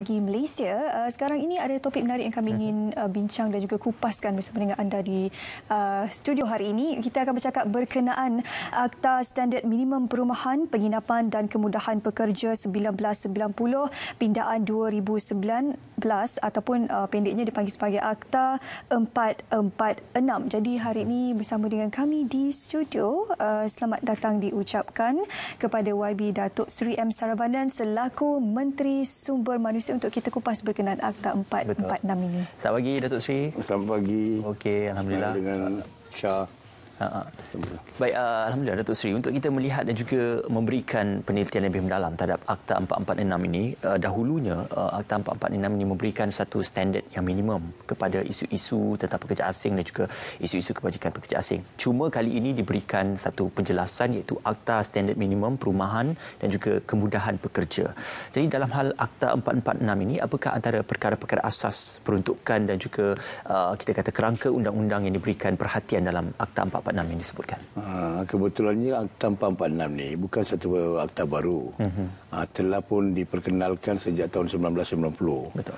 Bagi Malaysia, sekarang ini ada topik menarik yang kami ingin bincang dan juga kupaskan bersama dengan anda di studio hari ini. Kita akan bercakap berkenaan Akta Standard Minimum Perumahan, Penginapan dan Kemudahan Pekerja 1990, pindaan 2019 ataupun pendeknya dipanggil sebagai Akta 446. Jadi hari ini bersama dengan kami di studio, selamat datang diucapkan kepada YB Datuk Seri M. Saravanan selaku Menteri Sumber Manusia untuk kita kupas berkenaan Akta 446 ini. Selamat pagi Datuk Seri. Selamat pagi. Okey, alhamdulillah. Dengan Syah. Baik, alhamdulillah Datuk Seri, untuk kita melihat dan juga memberikan penelitian lebih mendalam terhadap Akta 446 ini, dahulunya Akta 446 ini memberikan satu standard yang minimum kepada isu-isu tentang pekerja asing dan juga isu-isu kebajikan pekerja asing. Cuma kali ini diberikan satu penjelasan iaitu Akta Standard Minimum Perumahan dan juga Kemudahan Pekerja. Jadi dalam hal Akta 446 ini, apakah antara perkara-perkara asas peruntukan dan juga kita kata kerangka undang-undang yang diberikan perhatian dalam Akta 446 yang disebutkan? Kebetulannya Akta 446 ni bukan satu akta baru. Telah pun diperkenalkan sejak tahun 1990. Betul.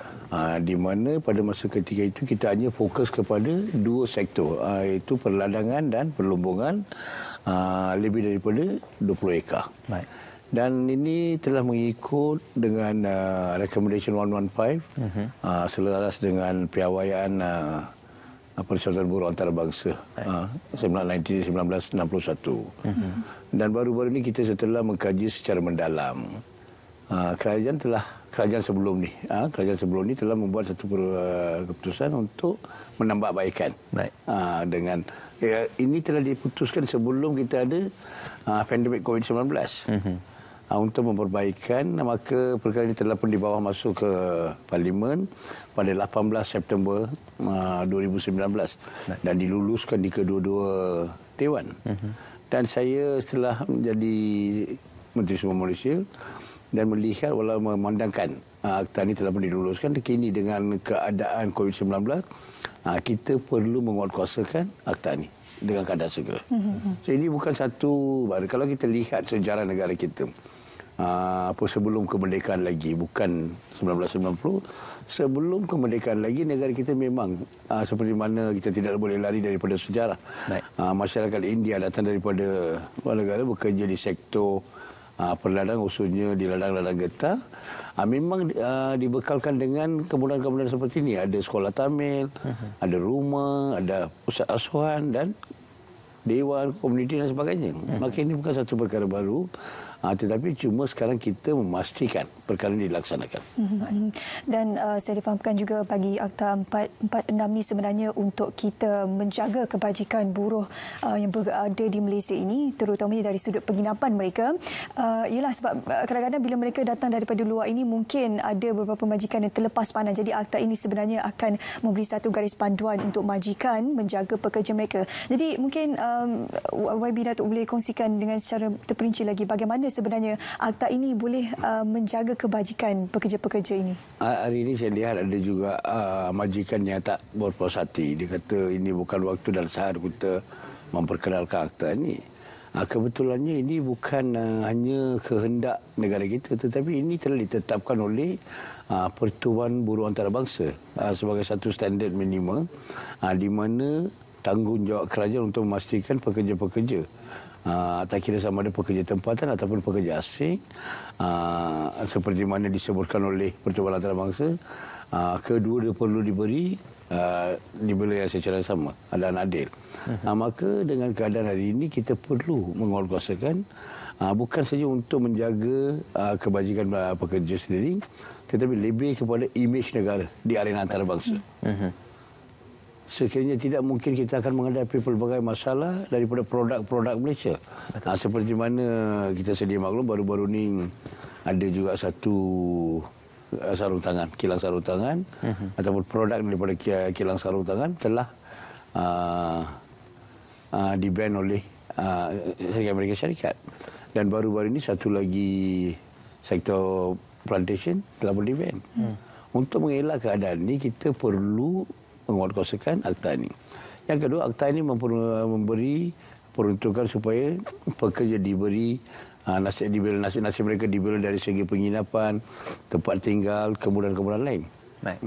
Di mana pada masa ketika itu kita hanya fokus kepada dua sektor, iaitu perladangan dan perlumbungan lebih daripada 20 ekar. Baik. Dan ini telah mengikut dengan Recommendation 115 selaras dengan piawaian Persatuan Buruh Antarabangsa 1961. Dan baru-baru ini kita setelah mengkaji secara mendalam. Kerajaan sebelum ni telah membuat satu keputusan untuk menambahbaikan. Dengan ini telah diputuskan sebelum kita ada pandemik COVID-19. Untuk memperbaikan, maka perkara ini telah pun dibawa masuk ke Parlimen pada 18 September 2019 dan diluluskan di kedua-dua Dewan. Dan saya setelah menjadi Menteri Sumber Manusia dan melihat walau memandangkan akta ini telah pun diluluskan, kini dengan keadaan COVID-19 kita perlu menguatkuasakan akta ini dengan keadaan segera. So, ini bukan satu baru. Kalau kita lihat sejarah negara kita, sebelum kemerdekaan lagi, bukan 1990, sebelum kemerdekaan lagi, negara kita memang seperti mana kita tidak boleh lari daripada sejarah. Masyarakat India datang daripada luar negara bekerja di sektor perladang, khususnya di ladang-ladang getah. Memang dibekalkan dengan kemudahan-kemudahan seperti ini. Ada sekolah Tamil, ada rumah, ada pusat asuhan dan dewan, komuniti dan sebagainya. Maka ini bukan satu perkara baru. Tetapi cuma sekarang kita memastikan perkara ini dilaksanakan. Dan saya difahamkan juga bagi Akta 446 ini sebenarnya untuk kita menjaga kebajikan buruh yang berada di Malaysia ini, terutamanya dari sudut penginapan mereka. Ialah sebab kadang-kadang bila mereka datang daripada luar ini, mungkin ada beberapa majikan yang terlepas pandang. Jadi akta ini sebenarnya akan memberi satu garis panduan untuk majikan menjaga pekerja mereka. Jadi mungkin YB Datuk boleh kongsikan dengan secara terperinci lagi bagaimana sebenarnya akta ini boleh menjaga kebajikan pekerja-pekerja ini. Hari ini saya lihat ada juga majikan yang tak berpuas hati. Dia kata ini bukan waktu dan saat kita memperkenalkan akta ini. Kebetulannya ini bukan hanya kehendak negara kita, tetapi ini telah ditetapkan oleh Pertubuhan Buruh Antarabangsa sebagai satu standard minimum di mana tanggungjawab kerajaan untuk memastikan pekerja-pekerja, tak kira sama ada pekerja tempatan ataupun pekerja asing, seperti mana disebutkan oleh Pertubuhan Antarabangsa, kedua-dua perlu diberi yang secara sama dan adil. Maka dengan keadaan hari ini kita perlu menguatkuasakan bukan saja untuk menjaga kebajikan pekerja sendiri, tetapi lebih kepada imej negara di arena antarabangsa. Sekiranya tidak, mungkin kita akan menghadapi pelbagai masalah daripada produk-produk Malaysia. Seperti mana kita sedia maklum, baru-baru ini ada juga satu sarung tangan, kilang sarung tangan, ataupun produk daripada kilang sarung tangan telah di-ban oleh Amerika Syarikat. Dan baru-baru ini satu lagi sektor plantation telah pun di-ban. Untuk mengelak keadaan ini, kita perlu menguatkuasakan akta ini. Yang kedua, akta ini memberi peruntukan supaya pekerja diberi nasib mereka dibela dari segi penginapan, tempat tinggal, kemudahan-kemudahan lain. Baik.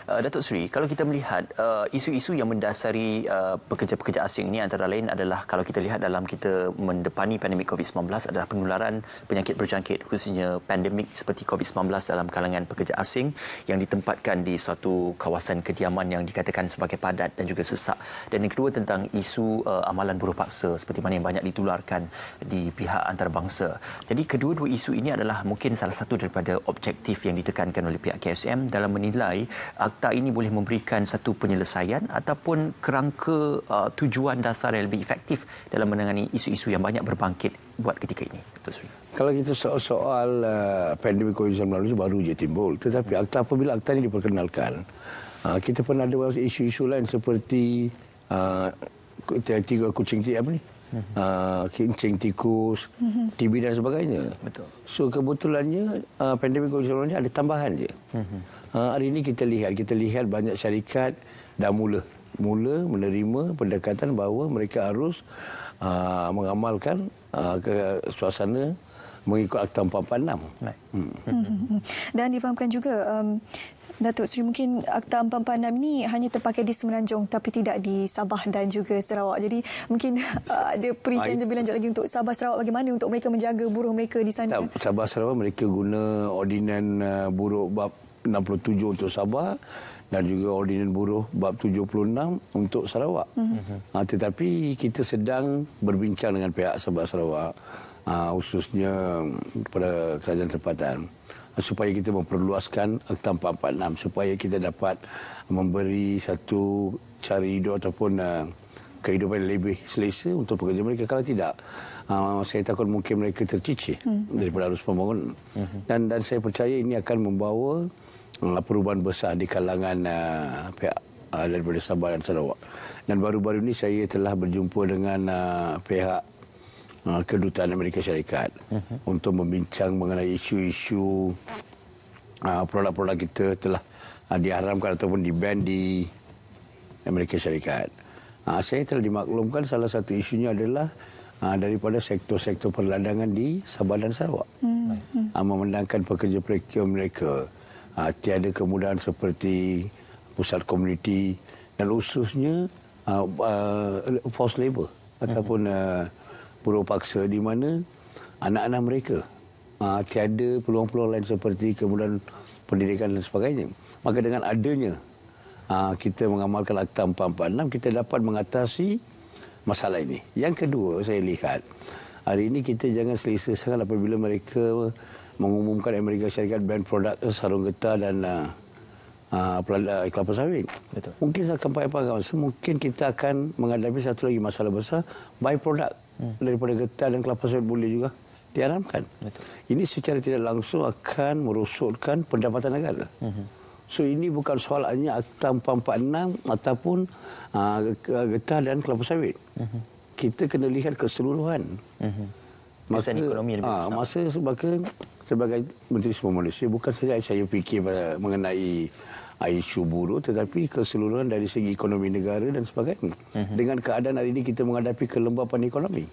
Datuk Seri, kalau kita melihat isu-isu yang mendasari pekerja-pekerja asing ini antara lain adalah kalau kita lihat dalam kita mendepani pandemik COVID-19 adalah penularan penyakit berjangkit khususnya pandemik seperti COVID-19 dalam kalangan pekerja asing yang ditempatkan di suatu kawasan kediaman yang dikatakan sebagai padat dan juga sesak. Dan yang kedua tentang isu amalan buruh paksa seperti mana yang banyak ditularkan di pihak antarabangsa. Jadi kedua-dua isu ini adalah mungkin salah satu daripada objektif yang ditekankan oleh pihak KSM dalam menilai akta ini boleh memberikan satu penyelesaian ataupun kerangka tujuan dasar yang lebih efektif dalam menangani isu-isu yang banyak berbangkit buat ketika ini. Kalau kita soal pandemik COVID-19 baru je timbul, tetapi apabila akta ini diperkenalkan, kita pernah ada isu-isu lain seperti kucing kencing tikus, TB dan sebagainya. Betul. So kebetulannya pandemik COVID-19 ada tambahan je. Hari ini kita lihat banyak syarikat dah mula menerima pendekatan bahawa mereka harus mengamalkan ke suasana mengikut Akta 446. Dan difahamkan juga Datuk Seri, mungkin Akta 446 ini hanya terpakai di Semenanjung tapi tidak di Sabah dan juga Sarawak. Jadi mungkin ada perincian lebih lanjut lagi untuk Sabah Sarawak, bagaimana untuk mereka menjaga buruh mereka di sana? Sabah Sarawak mereka guna ordinan buruh bab 67 untuk Sabah dan juga ordinan buruh bab 76 untuk Sarawak. Tetapi kita sedang berbincang dengan pihak Sabah Sarawak, khususnya kepada kerajaan tempatan, supaya kita memperluaskan Akta 446 supaya kita dapat memberi satu cara hidup ataupun kehidupan yang lebih selesa untuk pekerja mereka. Kalau tidak, saya takut mungkin mereka tercicir daripada arus pembangunan. Dan saya percaya ini akan membawa perubahan besar di kalangan pihak daripada Sabah dan Sarawak. Dan baru-baru ini saya telah berjumpa dengan pihak Kedutaan Amerika Syarikat untuk membincang mengenai isu-isu produk-produk kita telah diharamkan ataupun di-ban di Amerika Syarikat. Saya telah dimaklumkan salah satu isunya adalah daripada sektor-sektor perladangan di Sabah dan Sarawak. Memandangkan pekerja-pekerja mereka tiada kemudahan seperti pusat komuniti dan khususnya forced labour ataupun buruh paksa di mana anak-anak mereka tiada peluang-peluang lain seperti kemudahan pendidikan dan sebagainya. Maka dengan adanya kita mengamalkan Akta 446, kita dapat mengatasi masalah ini. Yang kedua, saya lihat hari ini kita jangan selesa sangat apabila mereka mengumumkan Amerika Syarikat ban produk sarung getah dan kelapa sawit. Betul. Mungkin akan mungkin kita akan menghadapi satu lagi masalah besar, by-product daripada getah dan kelapa sawit boleh juga diharamkan. Betul. Ini secara tidak langsung akan merosotkan pendapatan negara. So ini bukan soal hanya Akta 446 ataupun getah dan kelapa sawit. Kita kena lihat keseluruhan. Maka ekonomi sebagai Menteri Sumber Manusia, bukan saja saya fikir mengenai isu buruh, tetapi keseluruhan dari segi ekonomi negara dan sebagainya. Dengan keadaan hari ini kita menghadapi kelembapan ekonomi.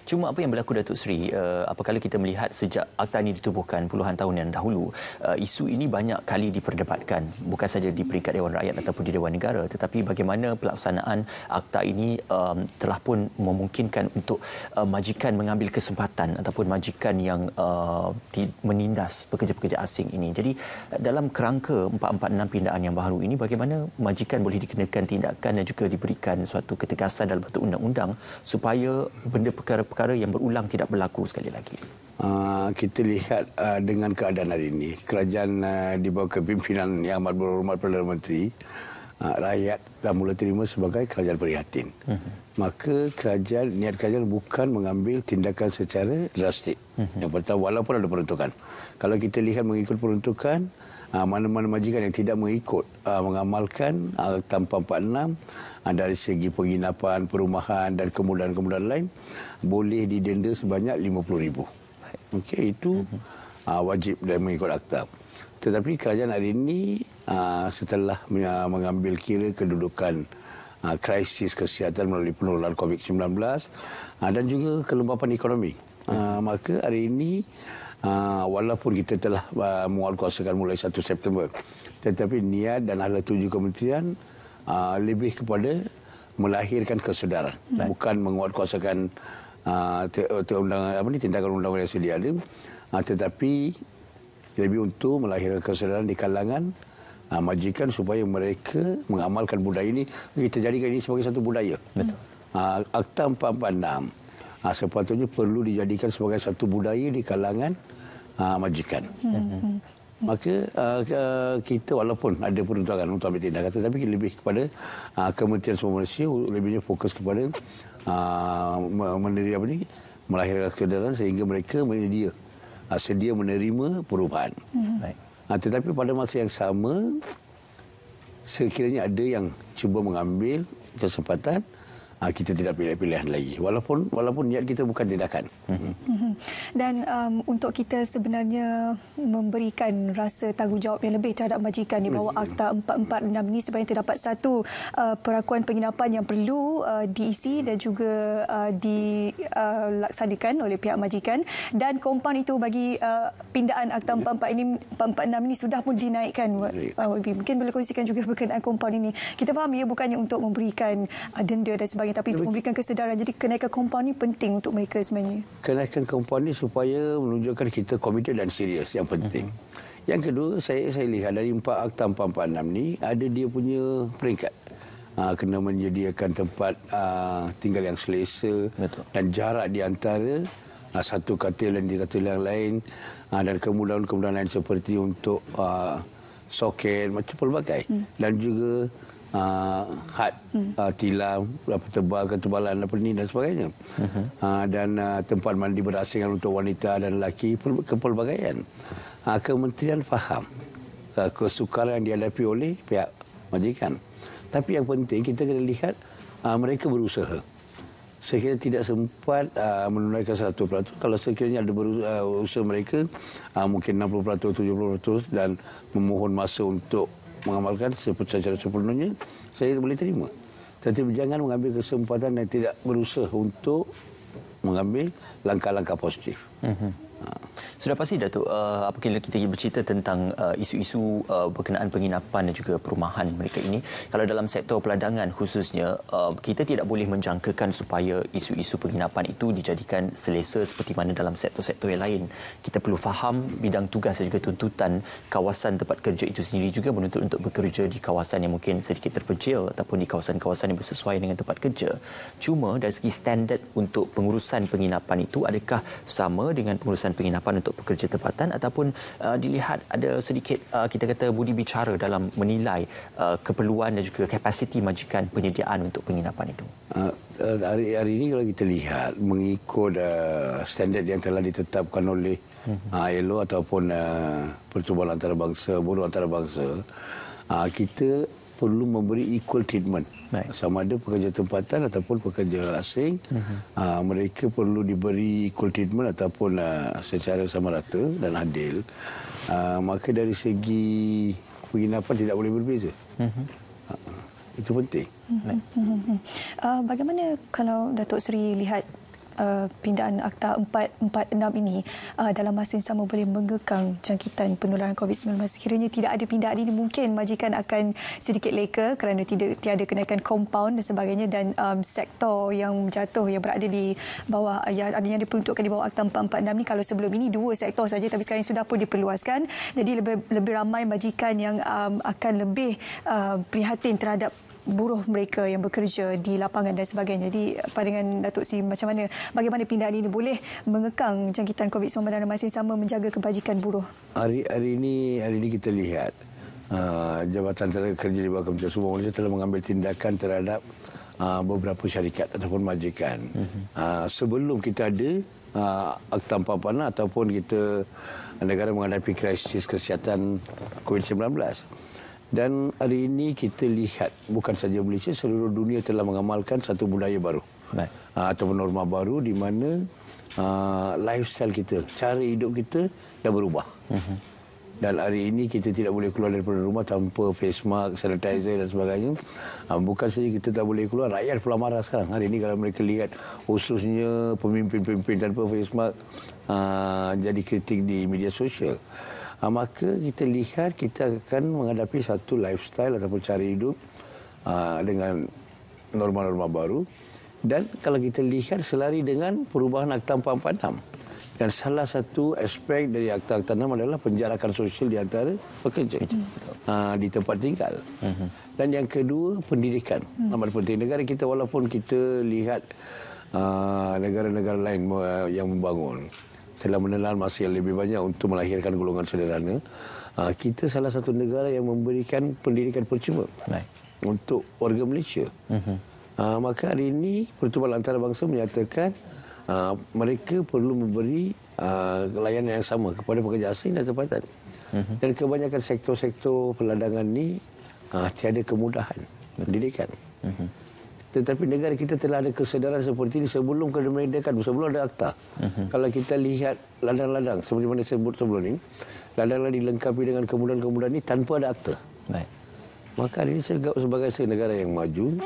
Cuma apa yang berlaku, Datuk Seri, apabila kita melihat sejak akta ini ditubuhkan puluhan tahun yang dahulu, isu ini banyak kali diperdebatkan, bukan saja di peringkat Dewan Rakyat ataupun di Dewan Negara, tetapi bagaimana pelaksanaan akta ini telah pun memungkinkan untuk majikan mengambil kesempatan ataupun majikan yang menindas pekerja-pekerja asing ini. Jadi dalam kerangka 446 pindaan yang baru ini, bagaimana majikan boleh dikenakan tindakan dan juga diberikan suatu ketegasan dalam bentuk undang-undang supaya benda perkara-perkara yang berulang tidak berlaku sekali lagi? Kita lihat dengan keadaan hari ini, kerajaan di bawah kepimpinan Yang Amat Berhormat Perdana Menteri, rakyat dah mula terima sebagai kerajaan prihatin. Maka niat kerajaan bukan mengambil tindakan secara drastik. Yang pertama, walaupun ada peruntukan. Kalau kita lihat mengikut peruntukan, mana-mana majikan yang tidak mengikut mengamalkan Akta 446 dari segi penginapan, perumahan dan kemudahan-kemudahan lain boleh didenda sebanyak RM50,000. Okey, itu wajib dan mengikut akta. Tetapi kerajaan hari ini setelah mengambil kira kedudukan krisis kesihatan melalui penularan COVID-19 dan juga kelembapan ekonomi, Maka hari ini walaupun kita telah menguatkuasakan mulai 1 September, tetapi niat dan hala tuju kementerian lebih kepada melahirkan kesedaran, bukan menguatkuasakan tindakan undang-undang yang sedia ada, tetapi lebih untuk melahirkan kesedaran di kalangan majikan supaya mereka mengamalkan budaya ini. Kita jadikan ini sebagai satu budaya. Betul. Akta 446 sepatutnya perlu dijadikan sebagai satu budaya di kalangan majikan. Maka kita walaupun ada peruntukan untuk ambil tindakan, tetapi lebih kepada Kementerian Sumber Manusia lebihnya fokus kepada melahirkan kesedaran sehingga mereka sedia menerima perubahan. Tetapi pada masa yang sama, sekiranya ada yang cuba mengambil kesempatan, kita tidak pilih pilihan lagi. Walaupun niat kita bukan tindakan. Dan untuk kita sebenarnya memberikan rasa tanggungjawab yang lebih terhadap majikan di bawah Akta 446 ini, sebenarnya terdapat satu perakuan penginapan yang perlu diisi dan juga dilaksanakan oleh pihak majikan, dan kompaun itu bagi pindaan Akta 446 ini sudah pun dinaikkan. Mungkin boleh kongsikan juga berkenaan kompaun ini. Kita faham ia bukannya untuk memberikan denda dan sebagainya, tapi untuk memberikan kesedaran. Jadi kenaikan kompaun ini penting untuk mereka sebenarnya. Kenaikan kompaun ini supaya menunjukkan kita komited dan serius, yang penting. Yang kedua, saya lihat dari 4 Akta 446 ni ada dia punya peringkat. Kena menyediakan tempat tinggal yang selesa. Betul. Dan jarak di antara satu katil dan di katil yang lain, dan kemudahan-kemudahan lain seperti untuk soket, macam pelbagai. Dan juga had tilam, berapa tebal, ketebalan apa ni dan sebagainya. Dan tempat mandi berasingan untuk wanita dan lelaki, kepelbagaian. Kementerian faham kesukaran yang dihadapi oleh pihak majikan. Tapi yang penting kita kena lihat mereka berusaha. Sekiranya tidak sempat menunaikan 100%, kalau sekiranya ada usaha mereka mungkin 60%, 70% dan memohon masa untuk mengamalkan secara sepenuhnya, saya boleh terima. Tetapi jangan mengambil kesempatan dan tidak berusaha untuk mengambil langkah-langkah positif. Sudah pasti, Datuk, apabila kita bercerita tentang isu-isu berkenaan penginapan dan juga perumahan mereka ini, kalau dalam sektor peladangan khususnya, kita tidak boleh menjangkakan supaya isu-isu penginapan itu dijadikan selesa seperti mana dalam sektor-sektor yang lain. Kita perlu faham bidang tugas dan juga tuntutan kawasan tempat kerja itu sendiri juga menuntut untuk bekerja di kawasan yang mungkin sedikit terpencil ataupun di kawasan-kawasan yang bersesuaian dengan tempat kerja. Cuma dari segi standard untuk pengurusan penginapan itu, adakah sama dengan pengurusan penginapan untuk pekerja tempatan, ataupun dilihat ada sedikit kita kata budi bicara dalam menilai keperluan dan juga kapasiti majikan penyediaan untuk penginapan itu? Hari ini kalau kita lihat mengikut standard yang telah ditetapkan oleh ILO ataupun Pertubuhan Antarabangsa, Buruh Antarabangsa, kita perlu memberi equal treatment. Baik. Sama ada pekerja tempatan ataupun pekerja asing, mereka perlu diberi equal treatment ataupun secara sama rata dan adil. Maka dari segi penginapan tidak boleh berbeza. Itu penting. Bagaimana kalau Datuk Seri lihat pindaan Akta 446 ini dalam masa yang sama boleh mengekang jangkitan penularan COVID-19? Sekiranya tidak ada pindaan ini, mungkin majikan akan sedikit leka kerana tiada kenaikan kompaun dan sebagainya, dan sektor yang jatuh yang berada di bawah yang diperuntukkan di bawah Akta 446 ini, kalau sebelum ini 2 sektor saja, tapi sekarang sudah pun diperluaskan. Jadi lebih ramai majikan yang akan lebih prihatin terhadap buruh mereka yang bekerja di lapangan dan sebagainya. Jadi pandangan Datuk Seri macam mana, bagaimana pindaan ini boleh mengekang jangkitan COVID-19 dan masih sama menjaga kebajikan buruh? Hari ini kita lihat Jabatan Tenaga Kerja di bawah Kementerian Sumber Malaysia telah mengambil tindakan terhadap beberapa syarikat ataupun majikan. Sebelum kita ada Akta 446 ataupun kita negara menghadapi krisis kesihatan COVID-19. Dan hari ini kita lihat bukan saja Malaysia, seluruh dunia telah mengamalkan satu budaya baru. Ataupun norma baru di mana lifestyle kita, cara hidup kita dah berubah. Dan hari ini kita tidak boleh keluar daripada rumah tanpa face mask, sanitizer dan sebagainya. Bukan saja kita tak boleh keluar, rakyat pula marah sekarang. Hari ini kalau mereka lihat khususnya pemimpin-pemimpin tanpa face mask jadi kritik di media sosial. Maka kita lihat kita akan menghadapi satu lifestyle ataupun cara hidup dengan norma-norma baru. Dan kalau kita lihat selari dengan perubahan Akta 446. Dan salah satu aspek dari Akta 446 adalah penjarakan sosial di antara pekerja di tempat tinggal. Dan yang kedua, pendidikan. Amat penting. Negara kita walaupun kita lihat negara-negara lain yang membangun telah menelan masa yang lebih banyak untuk melahirkan golongan sederhana, kita salah satu negara yang memberikan pendidikan percuma untuk warga Malaysia. Maka hari ini Pertubuhan Antarabangsa menyatakan mereka perlu memberi layanan yang sama kepada pekerja asing dan tempatan. Dan kebanyakan sektor-sektor perladangan ni tiada kemudahan pendidikan. Tetapi negara kita telah ada kesedaran seperti ini sebelum kemerdekaan, sebelum ada akta. Kalau kita lihat ladang-ladang seperti mana saya sebut sebelum ini, ladang-ladang dilengkapi dengan kemudahan-kemudahan ini tanpa ada akta. Maka hari ini sebagai negara yang maju,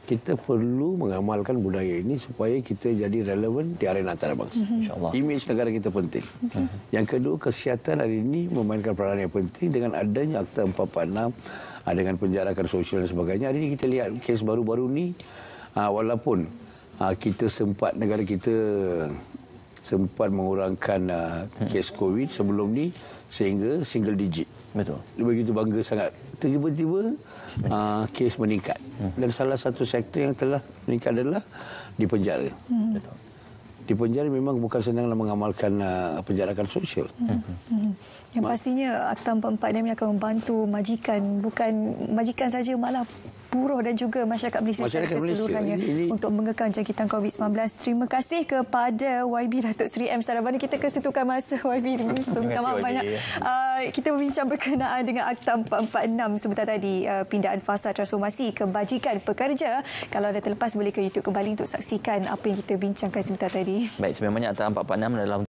kita perlu mengamalkan budaya ini supaya kita jadi relevan di arena antarabangsa. Imej negara kita penting. Yang kedua, kesihatan hari ini memainkan peranan yang penting dengan adanya Akta 446, dengan penjarakan sosial dan sebagainya. Hari ini kita lihat kes baru-baru ni, walaupun kita negara kita sempat mengurangkan kes COVID sebelum ni sehingga single digit. Betul. Begitu bangga sangat. Tiba-tiba kes meningkat. Dan salah satu sektor yang telah meningkat adalah di penjara. Betul. Di penjara memang bukan senang mengamalkan penjarakan sosial. Yang pastinya Akta 446 ini akan membantu majikan, bukan majikan saja, malah buruh dan juga masyarakat Malaysia secara keseluruhannya untuk mengekan jangkitan COVID-19. Terima kasih kepada YB Datuk Seri M. Sarabani. Kita kesentukan masa YB. Minta maaf banyak. Kita berbincang berkenaan dengan Akta 446 sebentar tadi, pindaan fasa transformasi kebajikan pekerja. Kalau anda terlepas, boleh ke YouTube kembali untuk saksikan apa yang kita bincangkan sebentar tadi. Baik, sebenarnya Akta 446 adalah